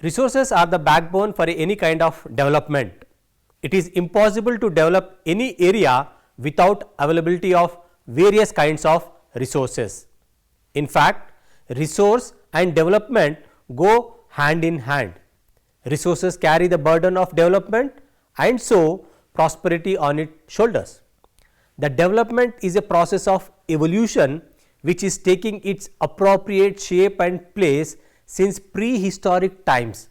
Resources are the backbone for any kind of development. It is impossible to develop any area without availability of various kinds of resources. In fact, resource and development go hand in hand. Resources carry the burden of development and so prosperity on its shoulders. The development is a process of evolution which is taking its appropriate shape and place since prehistoric times,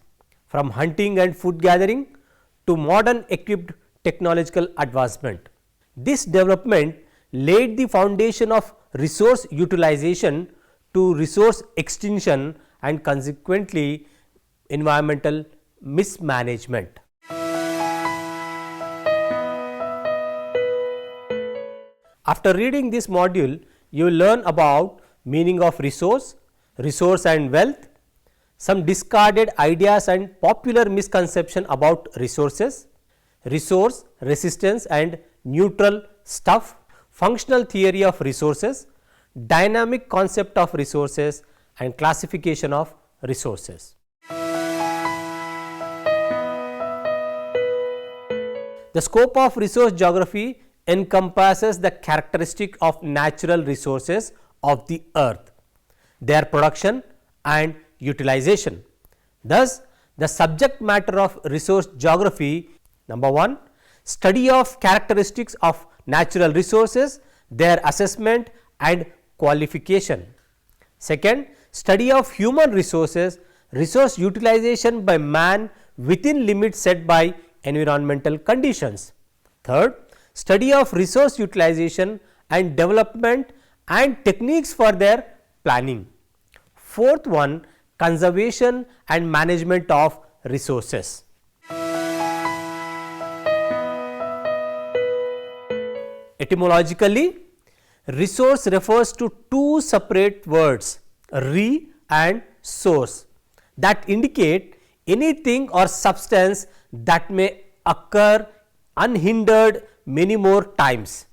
from hunting and food gathering to modern equipped technological advancement. This development laid the foundation of resource utilization to resource extinction and consequently environmental mismanagement. After reading this module, you will learn about meaning of resource, resource and wealth, some discarded ideas and popular misconception about resources, resource, resistance and neutral stuff, functional theory of resources, dynamic concept of resources and classification of resources. The scope of resource geography encompasses the characteristic of natural resources of the earth, their production and utilization. Thus, the subject matter of resource geography: number 1, study of characteristics of natural resources, their assessment and qualification. Second, study of human resources, resource utilization by man within limits set by environmental conditions. Third, study of resource utilization and development and techniques for their planning. Fourth one, conservation and management of resources. Etymologically, resource refers to two separate words, re and source, that indicate anything or substance that may occur unhindered many more times.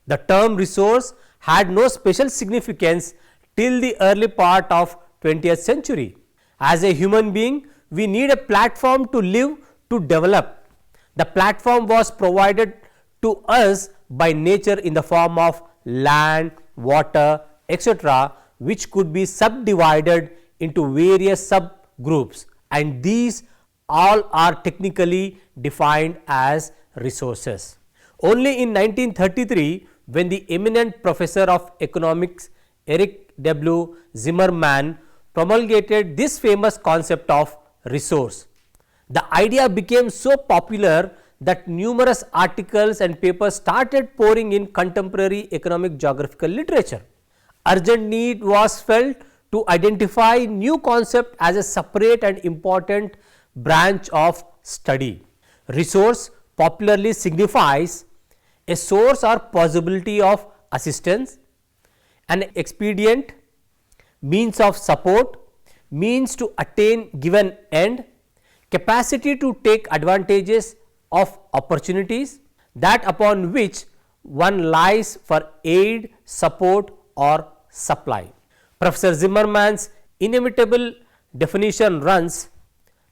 The term resource had no special significance till the early part of 20th century. As a human being, we need a platform to live, to develop. The platform was provided to us by nature in the form of land, water, etc., which could be subdivided into various subgroups, and these all are technically defined as resources. Only in 1933, when the eminent professor of economics Erich W. Zimmermann promulgated this famous concept of resource, the idea became so popular that numerous articles and papers started pouring in contemporary economic geographical literature. Urgent need was felt to identify new concept as a separate and important branch of study. Resource popularly signifies a source or possibility of assistance, an expedient, means of support, means to attain given end, capacity to take advantages of opportunities, that upon which one lies for aid, support or supply. Professor Zimmermann's inimitable definition runs: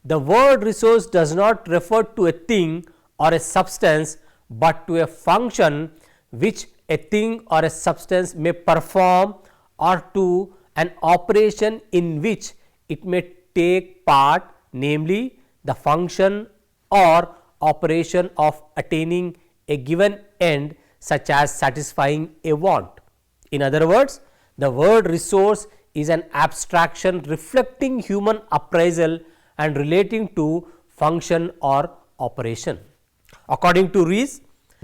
the word resource does not refer to a thing or a substance, but to a function which a thing or a substance may perform, or to an operation in which it may take part, namely the function or operation of attaining a given end, such as satisfying a want. In other words, the word resource is an abstraction reflecting human appraisal and relating to function or operation. According to Rees,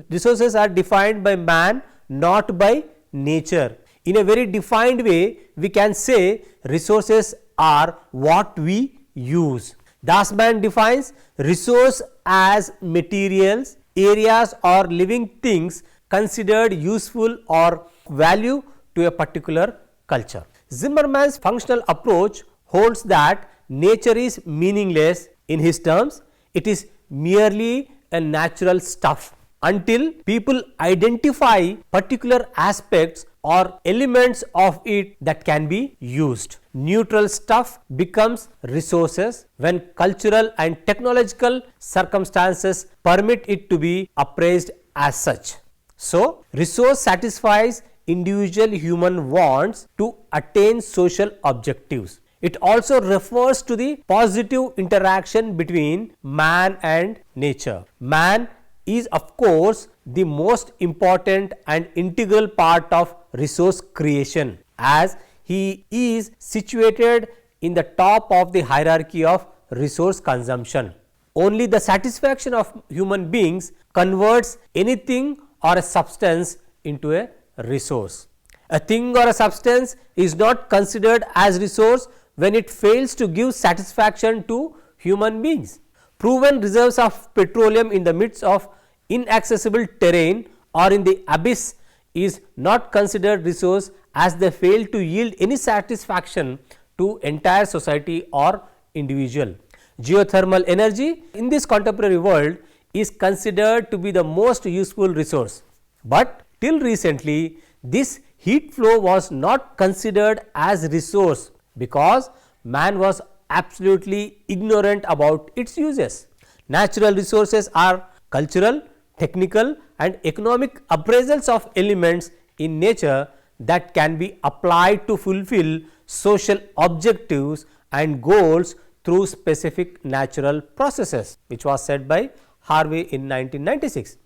resources are defined by man, not by nature. In a very defined way, we can say resources are what we use. Thus, man defines resource as materials, areas or living things considered useful or value to a particular culture. Zimmermann's functional approach holds that nature is meaningless. In his terms, it is merely a natural stuff until people identify particular aspects or elements of it that can be used. Neutral stuff becomes resources when cultural and technological circumstances permit it to be appraised as such. So, resource satisfies individual human wants to attain social objectives. It also refers to the positive interaction between man and nature. Man is of course the most important and integral part of resource creation, as he is situated in the top of the hierarchy of resource consumption. Only the satisfaction of human beings converts anything or a substance into a resource. A thing or a substance is not considered as resource when it fails to give satisfaction to human beings. Proven reserves of petroleum in the midst of inaccessible terrain or in the abyss is not considered resource, as they fail to yield any satisfaction to entire society or individual. Geothermal energy in this contemporary world is considered to be the most useful resource, but till recently this heat flow was not considered as resource because man was absolutely ignorant about its uses. Natural resources are cultural, technical and economic appraisals of elements in nature that can be applied to fulfill social objectives and goals through specific natural processes, which was said by Harvey in 1996.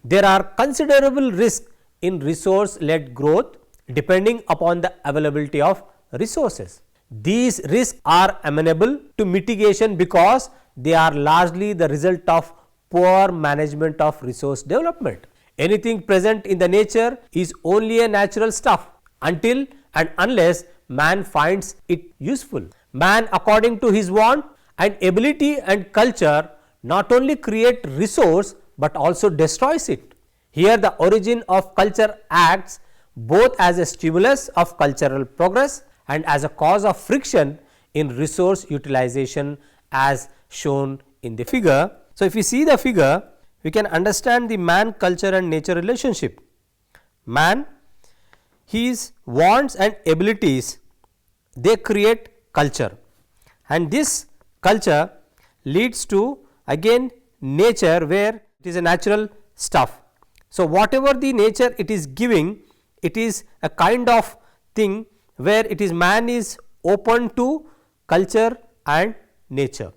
There are considerable risks in resource led growth depending upon the availability of resources. These risks are amenable to mitigation because they are largely the result of poor management of resource development. Anything present in the nature is only a natural stuff until and unless man finds it useful. Man, according to his want and ability and culture, not only create resource but also destroys it. Here the origin of culture acts both as a stimulus of cultural progress and as a cause of friction in resource utilization, as shown in the figure. So, if we see the figure, we can understand the man, culture and nature relationship. Man, his wants and abilities, they create culture, and this culture leads to again nature, where it is a natural stuff. So, whatever the nature it is giving, it is a kind of thing where it is man is open to culture and nature.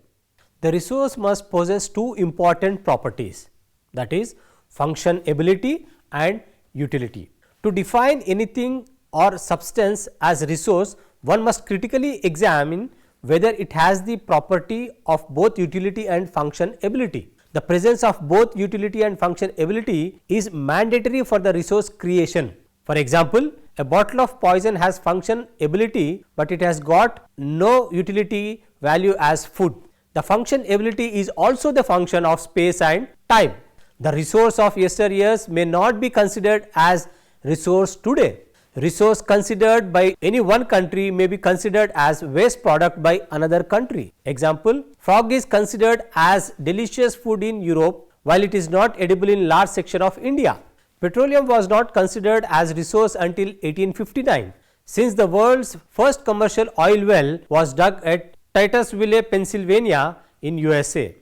The resource must possess two important properties, that is functionability and utility. To define anything or substance as resource, one must critically examine whether it has the property of both utility and functionability. The presence of both utility and functionability is mandatory for the resource creation. For example, a bottle of poison has functionability, but it has got no utility value as food. The functionability is also the function of space and time. The resource of yesteryears may not be considered as resource today. Resource considered by any one country may be considered as waste product by another country. Example, frog is considered as delicious food in Europe, while it is not edible in large section of India. Petroleum was not considered as resource until 1859, since the world's first commercial oil well was dug at 𝗬𝗏𝗏, Pennsylvania in USA.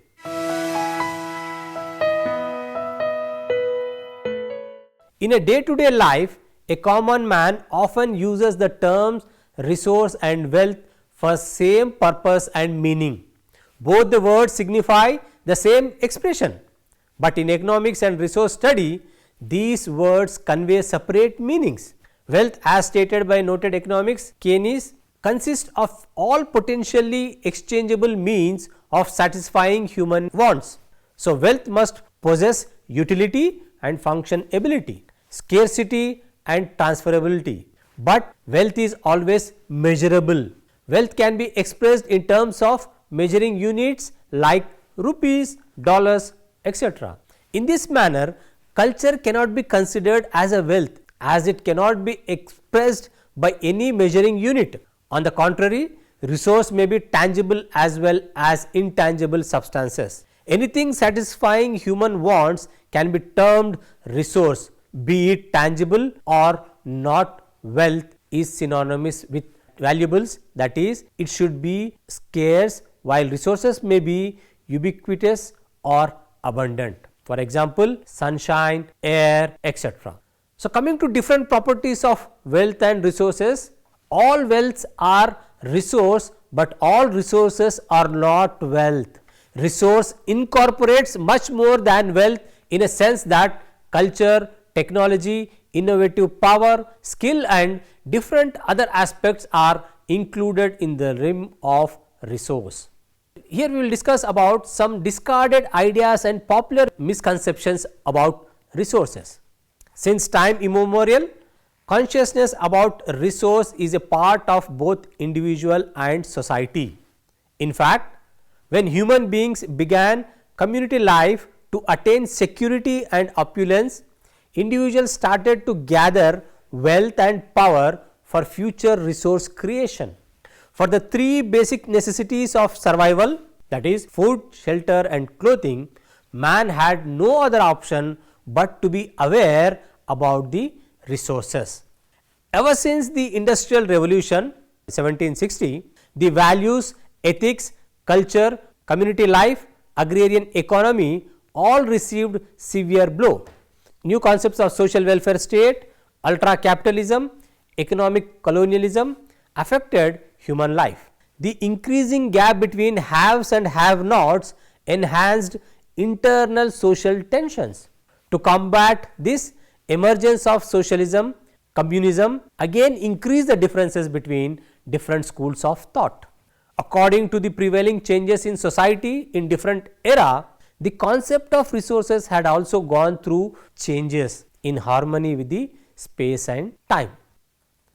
In a day-to-day life, a common man often uses the terms resource and wealth for same purpose and meaning. Both the words signify the same expression, but in economics and resource study, these words convey separate meanings. Wealth, as stated by noted economics Keynes, consists of all potentially exchangeable means of satisfying human wants. So, wealth must possess utility and functionability, scarcity and transferability, but wealth is always measurable. Wealth can be expressed in terms of measuring units like rupees, dollars, etc. In this manner, culture cannot be considered as a wealth, as it cannot be expressed by any measuring unit. On the contrary, resource may be tangible as well as intangible substances. Anything satisfying human wants can be termed resource, be it tangible or not wealth is synonymous with valuables, that is, it should be scarce while resources may be ubiquitous or abundant. For example, sunshine, air, etc. So, coming to different properties of wealth and resources, all wealths are resource, but all resources are not wealth. Resource incorporates much more than wealth in a sense that culture, technology, innovative power, skill and different other aspects are included in the realm of resource. Here we will discuss about some discarded ideas and popular misconceptions about resources. Since time immemorial, consciousness about resource is a part of both individual and society. In fact, when human beings began community life to attain security and opulence, individuals started to gather wealth and power for future resource creation. For the three basic necessities of survival, that is food, shelter and clothing, man had no other option but to be aware about the resources. Ever since the Industrial Revolution 1760, the values, ethics, culture, community life, agrarian economy all received severe blow. New concepts of social welfare state, ultra capitalism, economic colonialism affected human life. The increasing gap between haves and have nots enhanced internal social tensions. To combat this, emergence of socialism, communism again increased the differences between different schools of thought. According to the prevailing changes in society in different era, the concept of resources had also gone through changes in harmony with the space and time.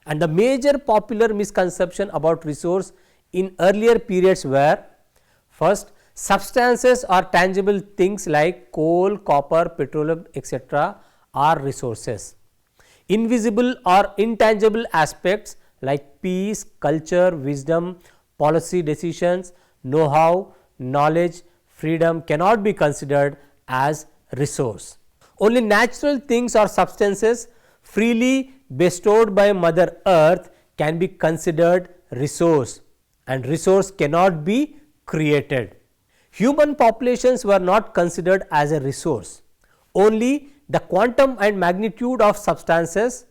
And the major popular misconception about resource in earlier periods were: first, substances or tangible things like coal, copper, petroleum, etc. are resources. Invisible or intangible aspects like peace, culture, wisdom, policy decisions, know-how, knowledge, freedom cannot be considered as resource. Only natural things or substances freely bestowed by Mother Earth can be considered resource, and resource cannot be created. Human populations were not considered as a resource. Only the quantum and magnitude of substances,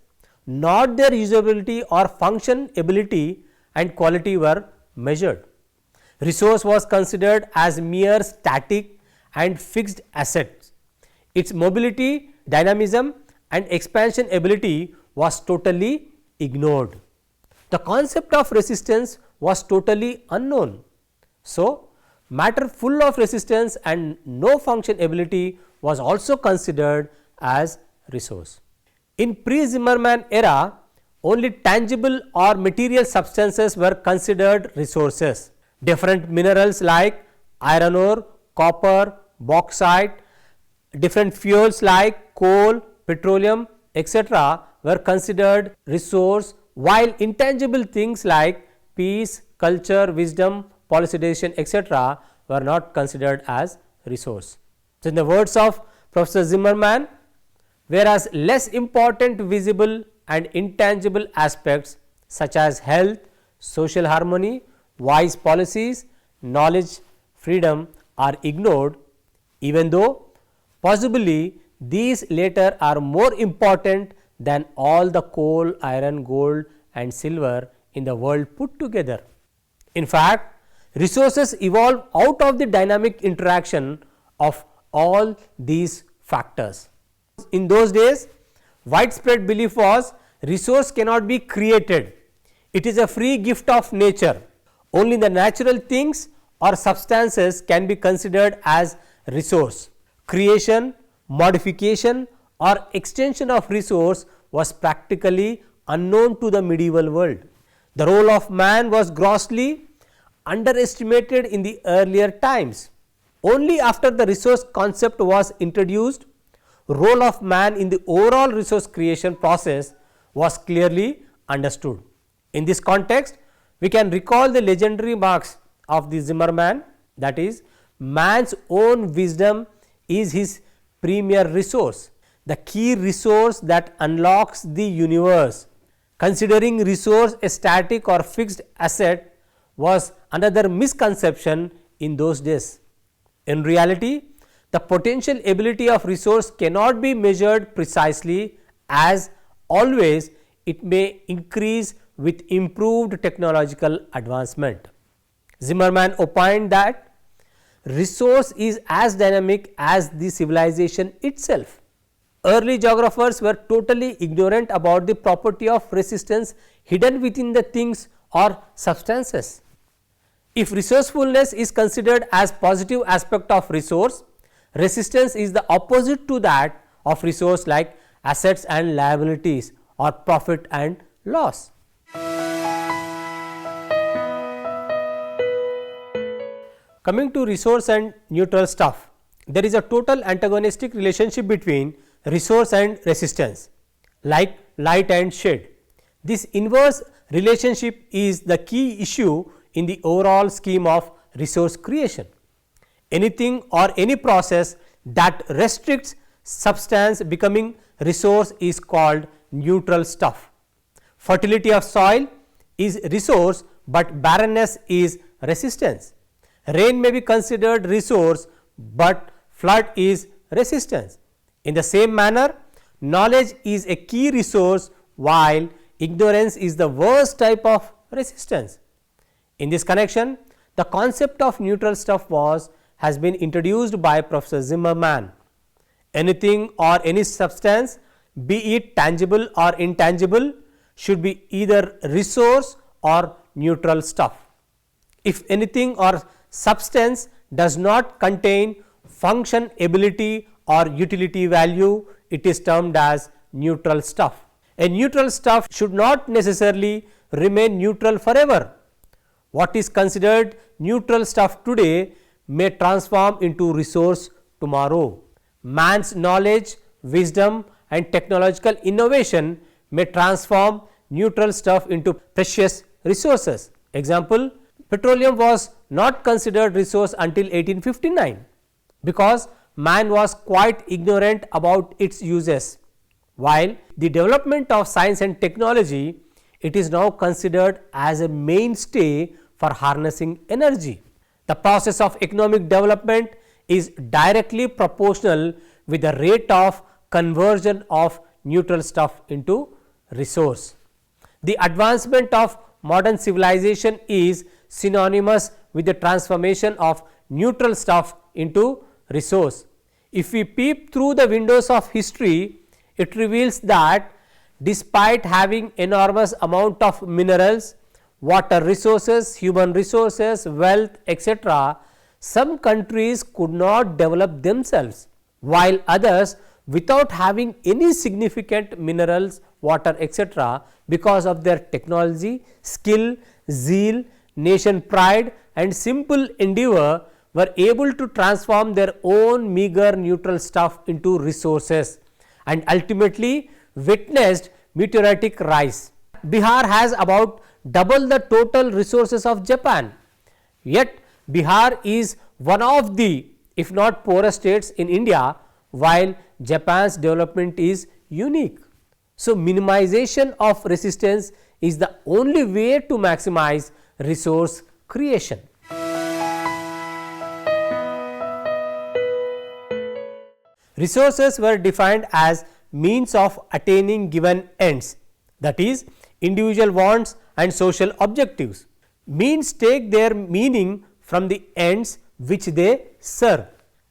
not their usability or function ability and quality were measured. Resource was considered as mere static and fixed assets. Its mobility, dynamism and expansion ability was totally ignored. The concept of resistance was totally unknown. So, matter full of resistance and no function ability was also considered as resource. In pre-Zimmermann era, only tangible or material substances were considered resources. Different minerals like iron ore, copper, bauxite, different fuels like coal, petroleum, etc. were considered resource, while intangible things like peace, culture, wisdom, policy decision, etc. were not considered as resource. So, in the words of Professor Zimmermann, whereas less important visible and intangible aspects such as health, social harmony, wise policies, knowledge, freedom are ignored, even though possibly these latter are more important than all the coal, iron, gold and silver in the world put together. In fact, resources evolve out of the dynamic interaction of all these factors. In those days, widespread belief was resource cannot be created. It is a free gift of nature. Only the natural things or substances can be considered as resource. Creation, modification or extension of resource was practically unknown to the medieval world. The role of man was grossly underestimated in the earlier times. Only after the resource concept was introduced, role of man in the overall resource creation process was clearly understood. In this context, we can recall the legendary remarks of the Zimmermann, that is, man's own wisdom is his premier resource, the key resource that unlocks the universe. Considering resource a static or fixed asset was another misconception in those days. In reality, the potential ability of resource cannot be measured precisely, as always it may increase with improved technological advancement. Zimmermann opined that resource is as dynamic as the civilization itself. Early geographers were totally ignorant about the property of resistance hidden within the things or substances. If resourcefulness is considered as positive aspect of resource, resistance is the opposite to that of resource, like assets and liabilities or profit and loss. Coming to resource and neutral stuff, there is a total antagonistic relationship between resource and resistance, like light and shade. This inverse relationship is the key issue in the overall scheme of resource creation. Anything or any process that restricts substance becoming resource is called neutral stuff. Fertility of soil is resource, but barrenness is resistance. Rain may be considered resource, but flood is resistance. In the same manner, knowledge is a key resource, while ignorance is the worst type of resistance. In this connection, the concept of neutral stuff has been introduced by Professor Zimmermann. Anything or any substance, be it tangible or intangible, should be either resource or neutral stuff. If anything or substance does not contain function, ability or utility value, it is termed as neutral stuff. A neutral stuff should not necessarily remain neutral forever. What is considered neutral stuff today may transform into resource tomorrow. Man's knowledge, wisdom and technological innovation may transform neutral stuff into precious resources. Example, petroleum was not considered resource until 1859, because man was quite ignorant about its uses. While the development of science and technology, it is now considered as a mainstay for harnessing energy. The process of economic development is directly proportional with the rate of conversion of neutral stuff into resource. The advancement of modern civilization is synonymous with the transformation of neutral stuff into resource. If we peep through the windows of history, it reveals that despite having enormous amount of minerals, water resources, human resources, wealth, etc., some countries could not develop themselves, while others, without having any significant minerals, water, etc., because of their technology, skill, zeal, nation pride and simple endeavor, were able to transform their own meager neutral stuff into resources and ultimately witnessed meteoritic rise. Bihar has about double the total resources of Japan, yet Bihar is one of the, if not poorest states in India, while Japan's development is unique. So, minimization of resistance is the only way to maximize resource creation. Resources were defined as means of attaining given ends, that is, individual wants and social objectives. Means take their meaning from the ends which they serve.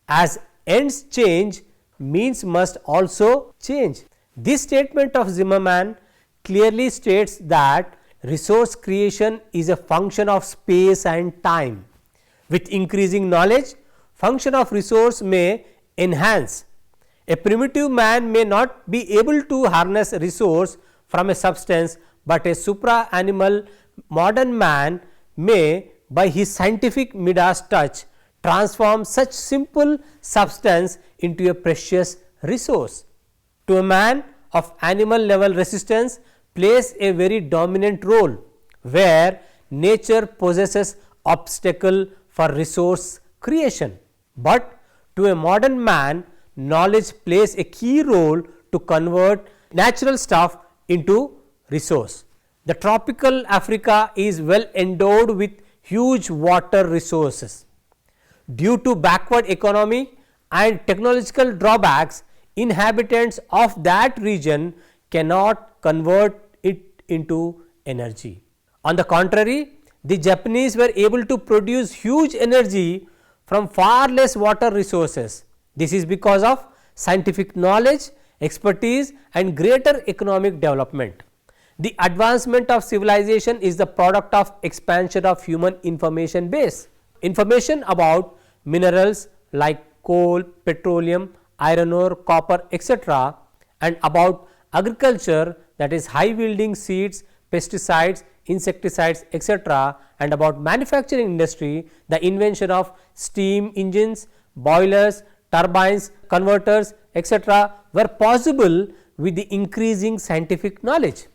As ends change, means must also change. This statement of Zimmermann clearly states that resource creation is a function of space and time. With increasing knowledge, function of resource may enhance. A primitive man may not be able to harness resource from a substance, but a supra-animal modern man may, by his scientific Midas touch, transform such simple substance into a precious resource. To a man of animal level, resistance plays a very dominant role, where nature possesses obstacle for resource creation, but to a modern man, knowledge plays a key role to convert natural stuff into resource. The tropical Africa is well endowed with huge water resources. Due to backward economy and technological drawbacks, inhabitants of that region cannot convert it into energy. On the contrary, the Japanese were able to produce huge energy from far less water resources. This is because of scientific knowledge, expertise and greater economic development. The advancement of civilization is the product of expansion of human information base. Information about minerals like coal, petroleum, iron ore, copper, etc., and about agriculture, that is high yielding seeds, pesticides, insecticides, etc., and about manufacturing industry, the invention of steam engines, boilers, turbines, converters, etc., were possible with the increasing scientific knowledge.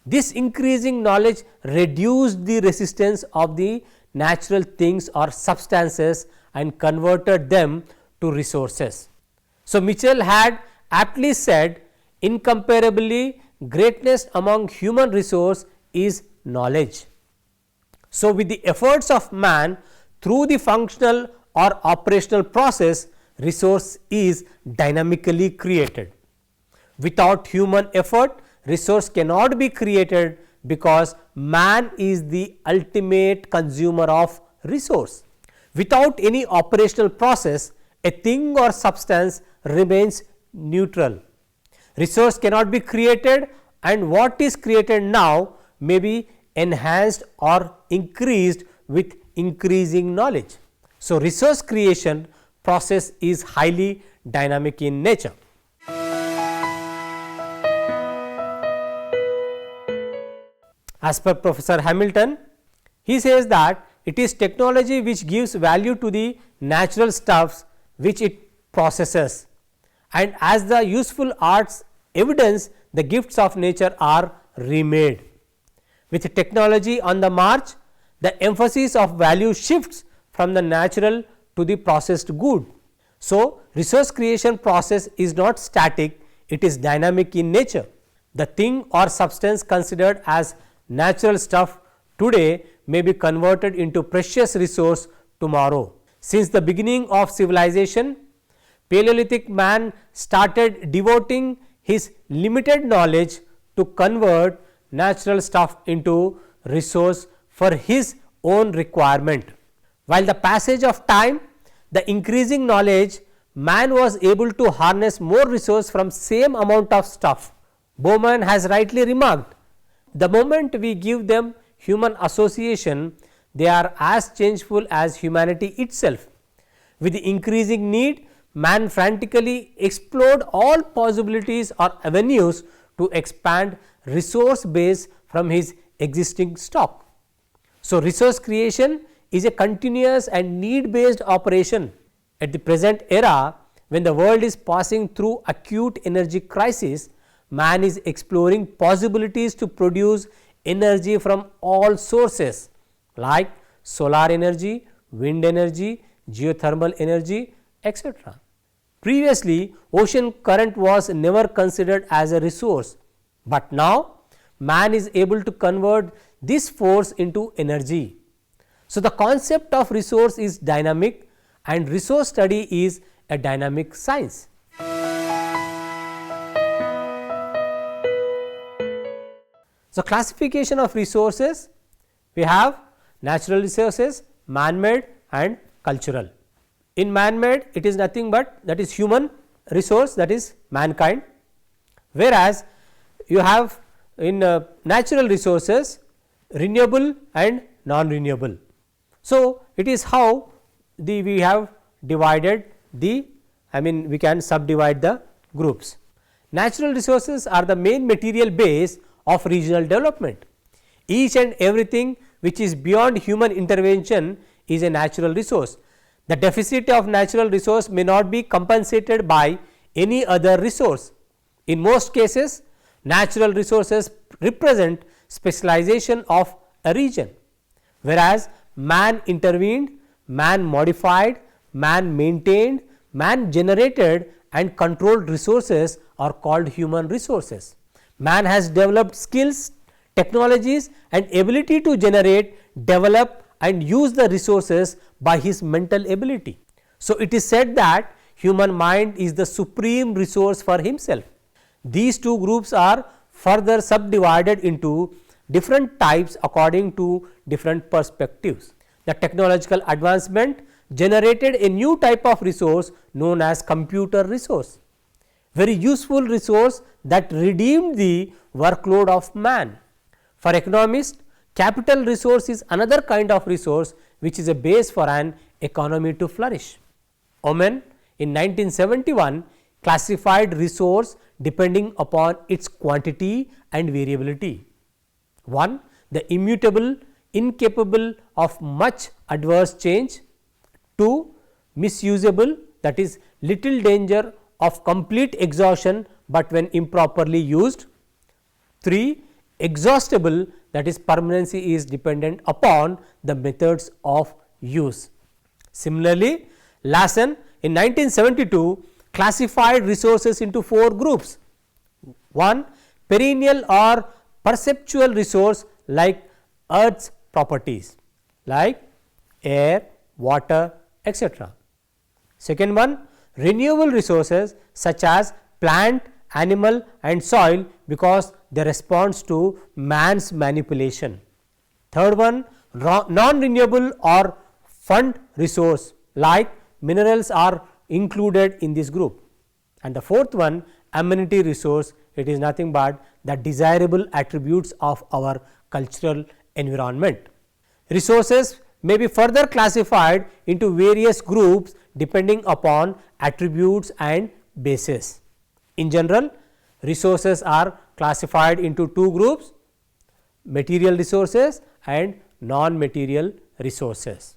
This increasing knowledge reduced the resistance of the natural things or substances and converted them to resources. So, Mitchell had aptly said, incomparably greatness among human resource is knowledge. So, with the efforts of man through the functional or operational process, resource is dynamically created. Without human effort, resource cannot be created because man is the ultimate consumer of resource. Without any operational process, a thing or substance remains neutral. Resource cannot be created, and what is created now may be enhanced or increased with increasing knowledge. So, resource creation process is highly dynamic in nature. As per Professor Hamilton, he says that it is technology which gives value to the natural stuffs which it processes, and as the useful arts evidence, the gifts of nature are remade. With technology on the march, the emphasis of value shifts from the natural to the processed good. So, resource creation process is not static, it is dynamic in nature. The thing or substance considered as natural stuff today may be converted into precious resource tomorrow. Since the beginning of civilization, Paleolithic man started devoting his limited knowledge to convert natural stuff into resource for his own requirement. While the passage of time, the increasing knowledge, man was able to harness more resource from same amount of stuff. Bowman has rightly remarked, the moment we give them human association, they are as changeful as humanity itself. With the increasing need, man frantically explored all possibilities or avenues to expand resource base from his existing stock. So, resource creation is a continuous and need based operation. At the present era, when the world is passing through acute energy crisis, man is exploring possibilities to produce energy from all sources like solar energy, wind energy, geothermal energy, etc. Previously, ocean current was never considered as a resource, but now man is able to convert this force into energy. So, the concept of resource is dynamic, and resource study is a dynamic science. So, classification of resources, we have natural resources, man-made and cultural. In man-made, it is nothing but that is human resource, that is mankind, whereas you have in natural resources renewable and non-renewable. So, it is how we have divided we can subdivide the groups. Natural resources are the main material base of regional development. Each and everything which is beyond human intervention is a natural resource. The deficit of natural resource may not be compensated by any other resource. In most cases, natural resources represent specialization of a region, whereas man intervened, man modified, man maintained, man generated and controlled resources are called human resources. Man has developed skills, technologies and ability to generate, develop and use the resources by his mental ability. So, it is said that human mind is the supreme resource for himself. These two groups are further subdivided into different types according to different perspectives. The technological advancement generated a new type of resource known as computer resource, very useful resource that redeemed the workload of man. For economists, capital resource is another kind of resource which is a base for an economy to flourish. Oman in 1971 classified resource depending upon its quantity and variability. 1. The immutable, incapable of much adverse change. 2. Misusable, that is little danger of complete exhaustion, but when improperly used. 3. Exhaustible, that is permanency is dependent upon the methods of use. Similarly, Lasson in 1972 classified resources into 4 groups. 1. Perennial or perceptual resource like earth's properties like air, water, etc. Second one, renewable resources such as plant, animal and soil because they respond to man's manipulation. Third one, non-renewable or fund resource like minerals are included in this group. And the fourth one, amenity resource, it is nothing but the desirable attributes of our cultural environment. Resources may be further classified into various groups depending upon attributes and bases. In general, resources are classified into 2 groups, material resources and non-material resources.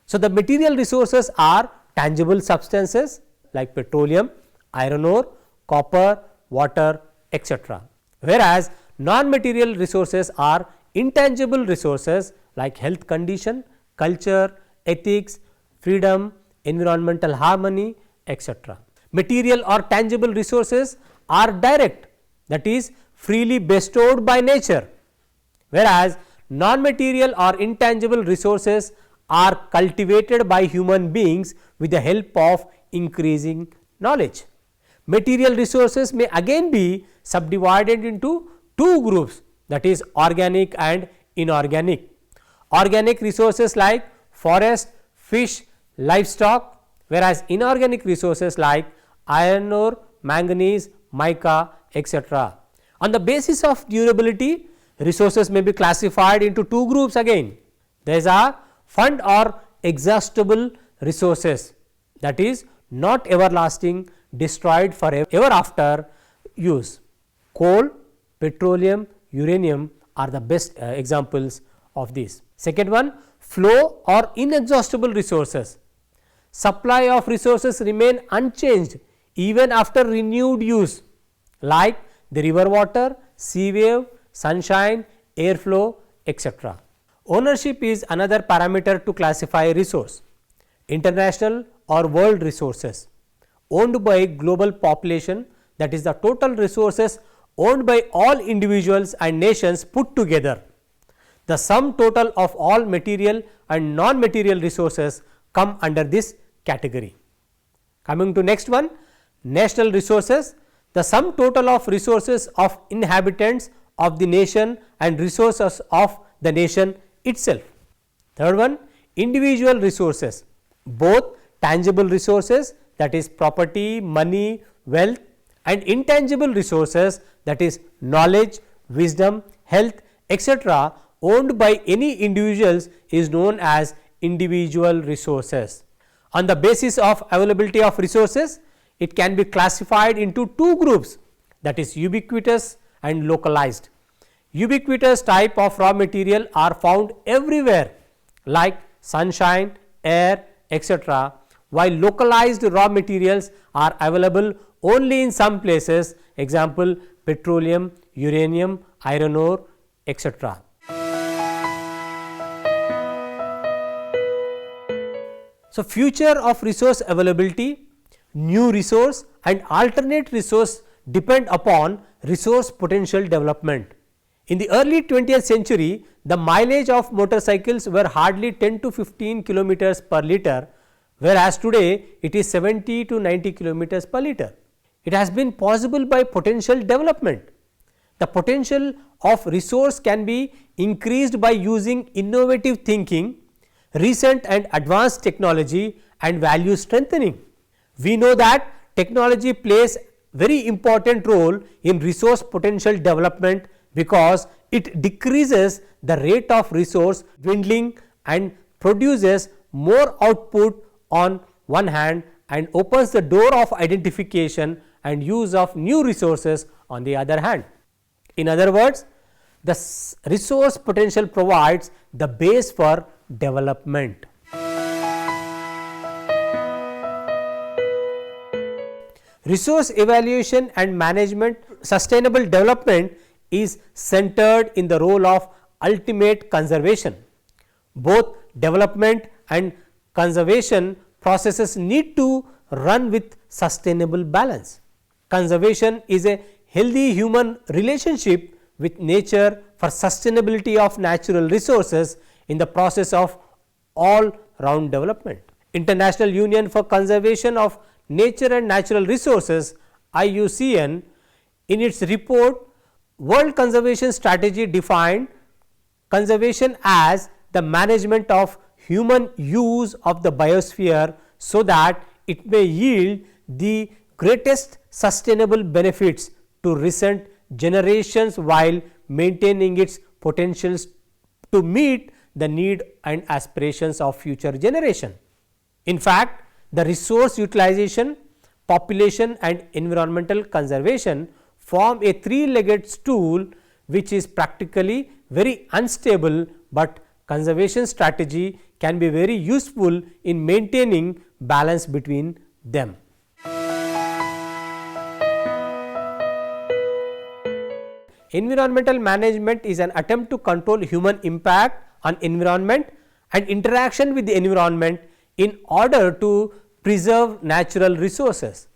So, the material resources are tangible substances like petroleum, iron ore, copper, water, etc. Whereas, non-material resources are intangible resources like health condition, culture, ethics, freedom, environmental harmony, etc. Material or tangible resources are direct, that is freely bestowed by nature, whereas non-material or intangible resources are cultivated by human beings with the help of increasing knowledge. Material resources may again be subdivided into 2 groups, that is organic and inorganic. Organic resources like forest, fish, livestock, whereas inorganic resources like iron ore, manganese, mica, etc. On the basis of durability, resources may be classified into 2 groups again. These are fund or exhaustible resources, that is not everlasting, destroyed forever after use. Coal, petroleum, uranium are the best examples of this. Second one, flow or inexhaustible resources. Supply of resources remain unchanged even after renewed use like the river water, sea wave, sunshine, airflow, etc. Ownership is another parameter to classify a resource. International or world resources owned by global population, that is the total resources owned by all individuals and nations put together. The sum total of all material and non-material resources come under this category. Coming to next one, national resources, the sum total of resources of inhabitants of the nation and resources of the nation itself. Third one, individual resources, both tangible resources, that is property, money, wealth, and intangible resources, that is knowledge, wisdom, health, etc. owned by any individuals is known as individual resources. On the basis of availability of resources, it can be classified into 2 groups, that is ubiquitous and localized. Ubiquitous type of raw material are found everywhere like sunshine, air, etc., while localized raw materials are available only in some places, example petroleum, uranium, iron ore, etc. So, future of resource availability, new resource and alternate resource depend upon resource potential development. In the early 20th century, the mileage of motorcycles were hardly 10 to 15 kilometers per liter, whereas today it is 70 to 90 kilometers per liter. It has been possible by potential development. The potential of resource can be increased by using innovative thinking, recent and advanced technology and value strengthening. We know that technology plays very important role in resource potential development because it decreases the rate of resource dwindling and produces more output on one hand and opens the door of identification and use of new resources on the other hand. In other words, the resource potential provides the base for development. Resource evaluation and management sustainable development is centered in the role of ultimate conservation. Both development and conservation processes need to run with sustainable balance. Conservation is a healthy human relationship with nature for sustainability of natural resources in the process of all round development. International Union for Conservation of Nature and Natural Resources IUCN in its report World Conservation Strategy defined conservation as the management of human use of the biosphere so that it may yield the greatest sustainable benefits to recent generations while maintaining its potentials to meet the need and aspirations of future generation. In fact, the resource utilization, population and environmental conservation form a three-legged stool which is practically very unstable, but conservation strategy can be very useful in maintaining balance between them. Environmental management is an attempt to control human impact on environment and interaction with the environment in order to preserve natural resources.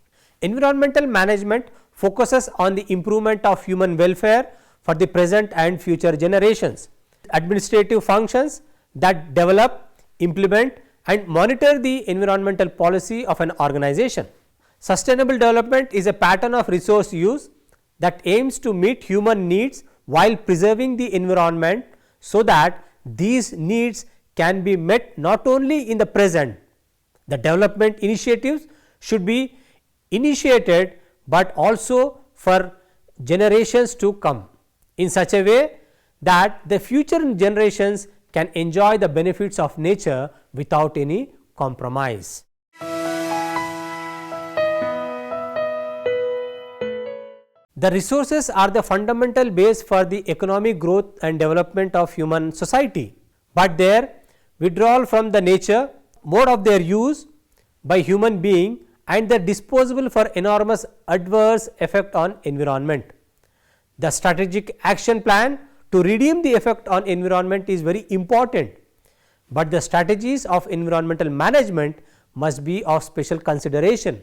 Environmental management focuses on the improvement of human welfare for the present and future generations. Administrative functions that develop, implement and monitor the environmental policy of an organization. Sustainable development is a pattern of resource use that aims to meet human needs while preserving the environment so that these needs can be met not only in the present. The development initiatives should be initiated, but also for generations to come in such a way that the future generations can enjoy the benefits of nature without any compromise. The resources are the fundamental base for the economic growth and development of human society, but their withdrawal from the nature, mode of their use by human being and their disposal for enormous adverse effect on environment. The strategic action plan to redeem the effect on environment is very important, but the strategies of environmental management must be of special consideration.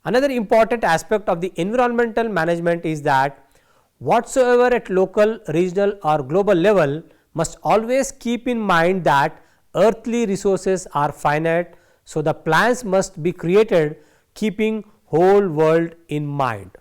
Another important aspect of the environmental management is that whatsoever at local, regional or global level must always keep in mind that earthly resources are finite, so the plans must be created keeping whole world in mind.